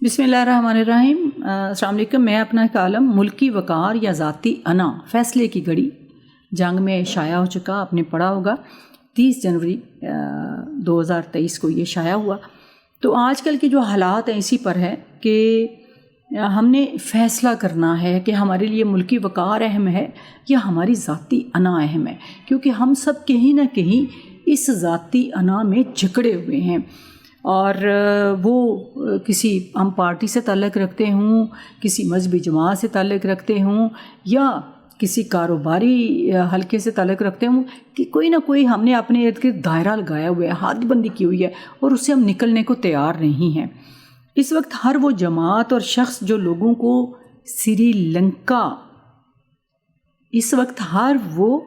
بسم اللہ الرحمن الرحیم۔ السلام علیکم۔ میں اپنا کالم ملکی وقار یا ذاتی انا فیصلے کی گھڑی جنگ میں شائع ہو چکا، آپ نے پڑھا ہوگا 30 جنوری 2023 کو یہ شائع ہوا۔ تو آج کل کے جو حالات ہیں اسی پر ہے کہ ہم نے فیصلہ کرنا ہے کہ ہمارے لیے ملکی وقار اہم ہے یا ہماری ذاتی انا اہم ہے، کیونکہ ہم سب کہیں نہ کہیں اس ذاتی انا میں جکڑے ہوئے ہیں، اور وہ کسی ہم پارٹی سے تعلق رکھتے ہوں، کسی مذہبی جماعت سے تعلق رکھتے ہوں، یا کسی کاروباری حلقے سے تعلق رکھتے ہوں، کہ کوئی نہ کوئی ہم نے اپنے ارد گرد دائرہ لگایا ہوا ہے، حد بندی کی ہوئی ہے، اور اس سے ہم نکلنے کو تیار نہیں ہیں۔ اس وقت ہر وہ جماعت اور شخص جو لوگوں کو سری لنکا اس وقت ہر وہ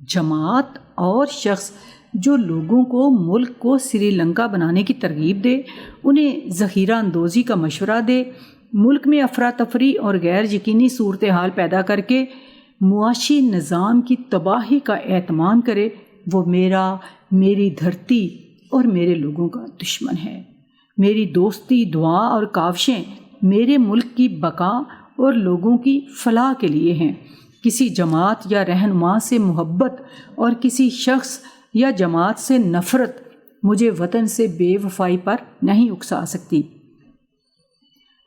جماعت اور شخص جو لوگوں کو ملک کو سری لنکا بنانے کی ترغیب دے، انہیں ذخیرہ اندوزی کا مشورہ دے، ملک میں افراتفری اور غیر یقینی صورتحال پیدا کر کے معاشی نظام کی تباہی کا اہتمام کرے، وہ میری دھرتی اور میرے لوگوں کا دشمن ہے۔ میری دوستی، دعا اور کاوشیں میرے ملک کی بقا اور لوگوں کی فلاح کے لیے ہیں۔ کسی جماعت یا رہنما سے محبت اور کسی شخص یا جماعت سے نفرت مجھے وطن سے بے وفائی پر نہیں اکسا سکتی۔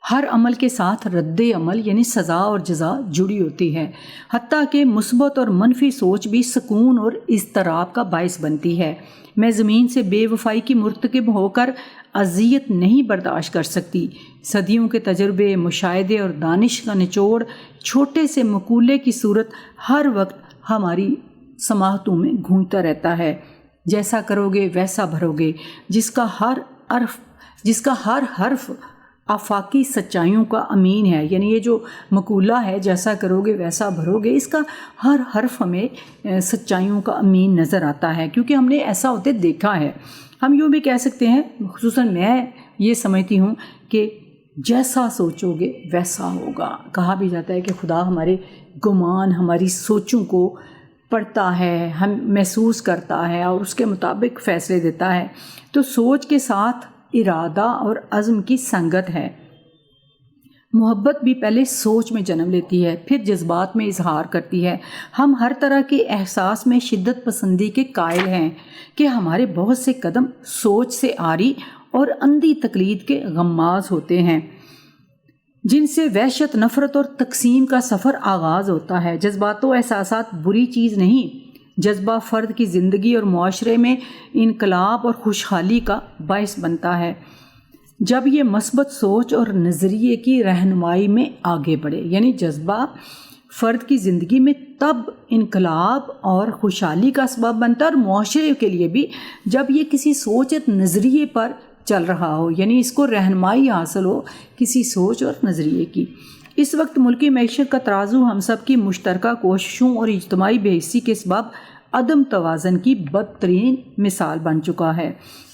ہر عمل کے ساتھ رد عمل یعنی سزا اور جزا جڑی ہوتی ہے، حتیٰ کہ مثبت اور منفی سوچ بھی سکون اور اضطراب کا باعث بنتی ہے۔ میں زمین سے بے وفائی کی مرتکب ہو کر اذیت نہیں برداشت کر سکتی۔ صدیوں کے تجربے، مشاہدے اور دانش کا نچوڑ چھوٹے سے مقولے کی صورت ہر وقت ہماری سماعتوں میں گونجتا رہتا ہے۔ جیسا کرو گے ویسا بھرو گے، جس کا ہر حرف آفاقی سچائیوں کا امین ہے، یعنی یہ جو مقولہ ہے جیسا کرو گے ویسا بھرو گے، اس کا ہر حرف ہمیں سچائیوں کا امین نظر آتا ہے، کیونکہ ہم نے ایسا ہوتے دیکھا ہے۔ ہم یوں بھی کہہ سکتے ہیں، خصوصاً میں یہ سمجھتی ہوں کہ جیسا سوچو گے ویسا ہوگا۔ کہا بھی جاتا ہے کہ خدا ہمارے گمان، ہماری سوچوں کو پڑھتا ہے، ہم محسوس کرتا ہے اور اس کے مطابق فیصلے دیتا ہے۔ تو سوچ کے ساتھ ارادہ اور عزم کی سنگت ہے۔ محبت بھی پہلے سوچ میں جنم لیتی ہے، پھر جذبات میں اظہار کرتی ہے۔ ہم ہر طرح کے احساس میں شدت پسندی کے قائل ہیں کہ ہمارے بہت سے قدم سوچ سے عاری اور اندھی تقلید کے غماز ہوتے ہیں، جن سے وحشت، نفرت اور تقسیم کا سفر آغاز ہوتا ہے۔ جذبات و احساسات بری چیز نہیں۔ جذبہ فرد کی زندگی اور معاشرے میں انقلاب اور خوشحالی کا باعث بنتا ہے جب یہ مثبت سوچ اور نظریے کی رہنمائی میں آگے بڑھے، یعنی جذبہ فرد کی زندگی میں تب انقلاب اور خوشحالی کا سبب بنتا ہے، اور معاشرے کے لیے بھی جب یہ کسی سوچ اور نظریے پر چل رہا ہو، یعنی اس کو رہنمائی حاصل ہو کسی سوچ اور نظریے کی۔ اس وقت ملکی معیشت کا ترازو ہم سب کی مشترکہ کوششوں اور اجتماعی بے حسی کے سبب عدم توازن کی بدترین مثال بن چکا ہے۔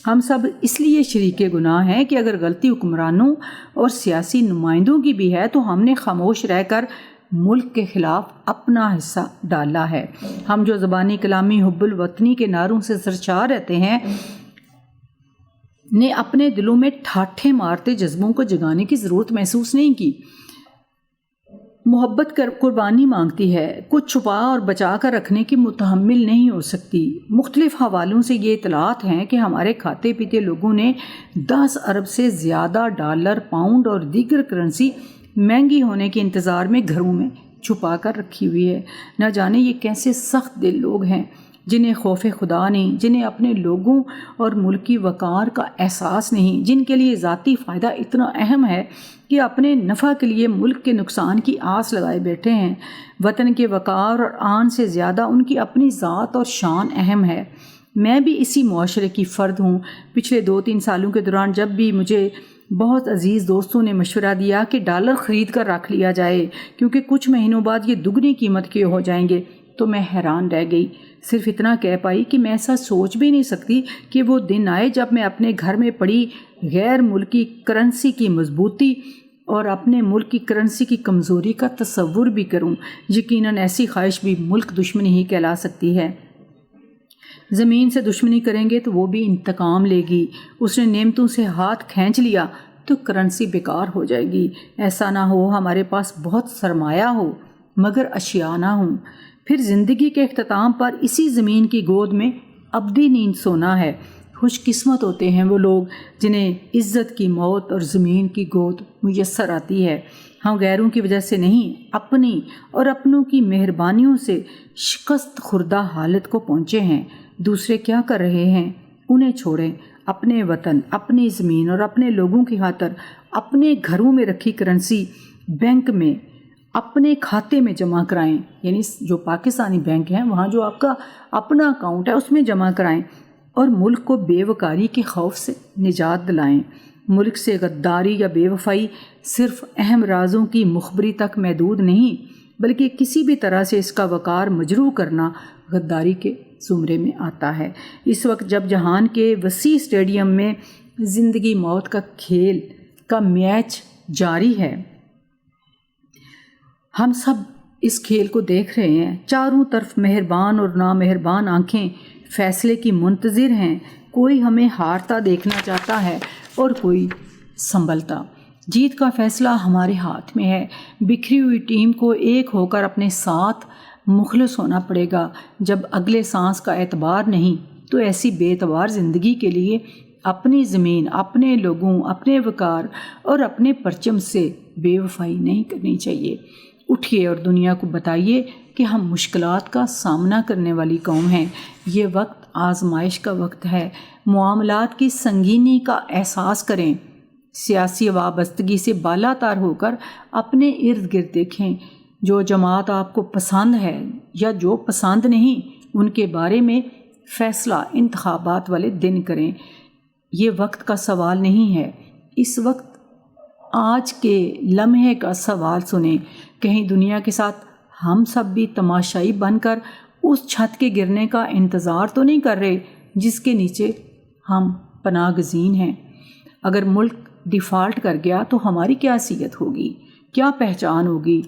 ہم سب اس لیے شریک گناہ ہیں کہ اگر غلطی حکمرانوں اور سیاسی نمائندوں کی بھی ہے تو ہم نے خاموش رہ کر ملک کے خلاف اپنا حصہ ڈالا ہے۔ ہم جو زبانی کلامی حب الوطنی کے نعروں سے سرشار رہتے ہیں نے اپنے دلوں میں ٹھاٹھے مارتے جذبوں کو جگانے کی ضرورت محسوس نہیں کی۔ محبت قربانی مانگتی ہے، کچھ چھپا اور بچا کر رکھنے کی متحمل نہیں ہو سکتی۔ مختلف حوالوں سے یہ اطلاعات ہیں کہ ہمارے کھاتے پیتے لوگوں نے 10 ارب سے زیادہ ڈالر، پاؤنڈ اور دیگر کرنسی مہنگی ہونے کے انتظار میں گھروں میں چھپا کر رکھی ہوئی ہے۔ نہ جانے یہ کیسے سخت دل لوگ ہیں، جنہیں خوف خدا نہیں، جنہیں اپنے لوگوں اور ملکی وقار کا احساس نہیں، جن کے لیے ذاتی فائدہ اتنا اہم ہے کہ اپنے نفع کے لیے ملک کے نقصان کی آس لگائے بیٹھے ہیں۔ وطن کے وقار اور آن سے زیادہ ان کی اپنی ذات اور شان اہم ہے۔ میں بھی اسی معاشرے کی فرد ہوں۔ پچھلے 2-3 سالوں کے دوران جب بھی مجھے بہت عزیز دوستوں نے مشورہ دیا کہ ڈالر خرید کر رکھ لیا جائے کیونکہ کچھ مہینوں بعد یہ دگنی قیمت کے ہو جائیں گے، تو میں حیران رہ گئی۔ صرف اتنا کہہ پائی کہ میں ایسا سوچ بھی نہیں سکتی کہ وہ دن آئے جب میں اپنے گھر میں پڑی غیر ملکی کرنسی کی مضبوطی اور اپنے ملک کی کرنسی کی کمزوری کا تصور بھی کروں۔ یقیناً ایسی خواہش بھی ملک دشمنی ہی کہلا سکتی ہے۔ زمین سے دشمنی کریں گے تو وہ بھی انتقام لے گی۔ اس نے نعمتوں سے ہاتھ کھینچ لیا تو کرنسی بیکار ہو جائے گی۔ ایسا نہ ہو ہمارے پاس بہت سرمایہ ہو مگر اشیاء نہ ہوں، پھر زندگی کے اختتام پر اسی زمین کی گود میں ابدی نیند سونا ہے۔ خوش قسمت ہوتے ہیں وہ لوگ جنہیں عزت کی موت اور زمین کی گود میسر آتی ہے۔ ہم غیروں کی وجہ سے نہیں، اپنی اور اپنوں کی مہربانیوں سے شکست خوردہ حالت کو پہنچے ہیں۔ دوسرے کیا کر رہے ہیں انہیں چھوڑیں، اپنے وطن، اپنی زمین اور اپنے لوگوں کی خاطر اپنے گھروں میں رکھی کرنسی بینک میں اپنے کھاتے میں جمع کرائیں، یعنی جو پاکستانی بینک ہیں وہاں جو آپ کا اپنا اکاؤنٹ ہے اس میں جمع کرائیں، اور ملک کو بے وقاری کے خوف سے نجات دلائیں۔ ملک سے غداری یا بے وفائی صرف اہم رازوں کی مخبری تک محدود نہیں، بلکہ کسی بھی طرح سے اس کا وقار مجروح کرنا غداری کے زمرے میں آتا ہے۔ اس وقت جب جہان کے وسیع اسٹیڈیم میں زندگی موت کا کھیل کا میچ جاری ہے، ہم سب اس کھیل کو دیکھ رہے ہیں، چاروں طرف مہربان اور نامہربان آنکھیں فیصلے کی منتظر ہیں، کوئی ہمیں ہارتا دیکھنا چاہتا ہے اور کوئی سنبھلتا۔ جیت کا فیصلہ ہمارے ہاتھ میں ہے۔ بکھری ہوئی ٹیم کو ایک ہو کر اپنے ساتھ مخلص ہونا پڑے گا۔ جب اگلے سانس کا اعتبار نہیں تو ایسی بے اعتبار زندگی کے لیے اپنی زمین، اپنے لوگوں، اپنے وقار اور اپنے پرچم سے بے وفائی نہیں کرنی چاہیے۔ اٹھیے اور دنیا کو بتائیے کہ ہم مشکلات کا سامنا کرنے والی قوم ہیں۔ یہ وقت آزمائش کا وقت ہے۔ معاملات کی سنگینی کا احساس کریں، سیاسی وابستگی سے بالا تر ہو کر اپنے ارد گرد دیکھیں۔ جو جماعت آپ کو پسند ہے یا جو پسند نہیں، ان کے بارے میں فیصلہ انتخابات والے دن کریں۔ یہ وقت کا سوال نہیں ہے، اس وقت آج کے لمحے کا سوال سنیں۔ کہیں دنیا کے ساتھ ہم سب بھی تماشائی بن کر اس چھت کے گرنے کا انتظار تو نہیں کر رہے جس کے نیچے ہم پناہ گزین ہیں۔ اگر ملک ڈیفالٹ کر گیا تو ہماری کیا حیثیت ہوگی، کیا پہچان ہوگی؟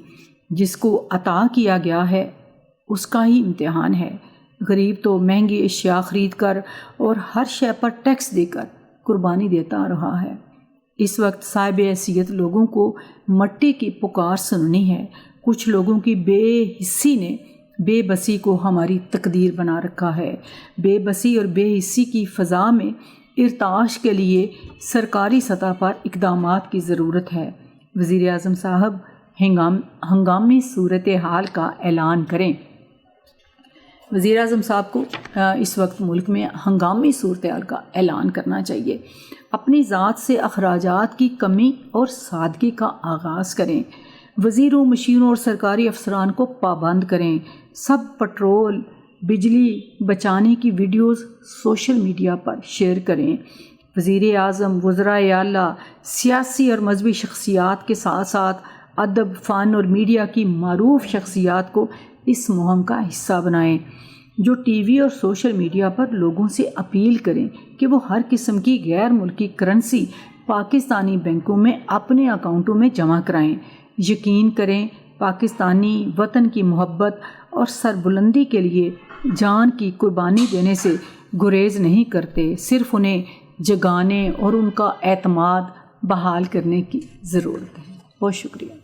جس کو عطا کیا گیا ہے اس کا ہی امتحان ہے۔ غریب تو مہنگی اشیاء خرید کر اور ہر شے پر ٹیکس دے کر قربانی دیتا رہا ہے۔ اس وقت صاحب حیثیت لوگوں کو مٹی کی پکار سننی ہے۔ کچھ لوگوں کی بے حسی نے بے بسی کو ہماری تقدیر بنا رکھا ہے۔ بے بسی اور بے حسی کی فضا میں ارتعاش کے لیے سرکاری سطح پر اقدامات کی ضرورت ہے۔ وزیر اعظم صاحب ہنگامی صورتحال کا اعلان کریں۔ وزیر اعظم صاحب کو اس وقت ملک میں ہنگامی صورتحال کا اعلان کرنا چاہیے۔ اپنی ذات سے اخراجات کی کمی اور سادگی کا آغاز کریں۔ وزیروں، مشیروں اور سرکاری افسران کو پابند کریں۔ سب پٹرول، بجلی بچانے کی ویڈیوز سوشل میڈیا پر شیئر کریں۔ وزیر اعظم، وزرائے اعلیٰ، سیاسی اور مذہبی شخصیات کے ساتھ ساتھ ادب، فن اور میڈیا کی معروف شخصیات کو اس مہم کا حصہ بنائیں، جو ٹی وی اور سوشل میڈیا پر لوگوں سے اپیل کریں کہ وہ ہر قسم کی غیر ملکی کرنسی پاکستانی بینکوں میں اپنے اکاؤنٹوں میں جمع کرائیں۔ یقین کریں پاکستانی وطن کی محبت اور سربلندی کے لیے جان کی قربانی دینے سے گریز نہیں کرتے، صرف انہیں جگانے اور ان کا اعتماد بحال کرنے کی ضرورت ہے۔ بہت شکریہ۔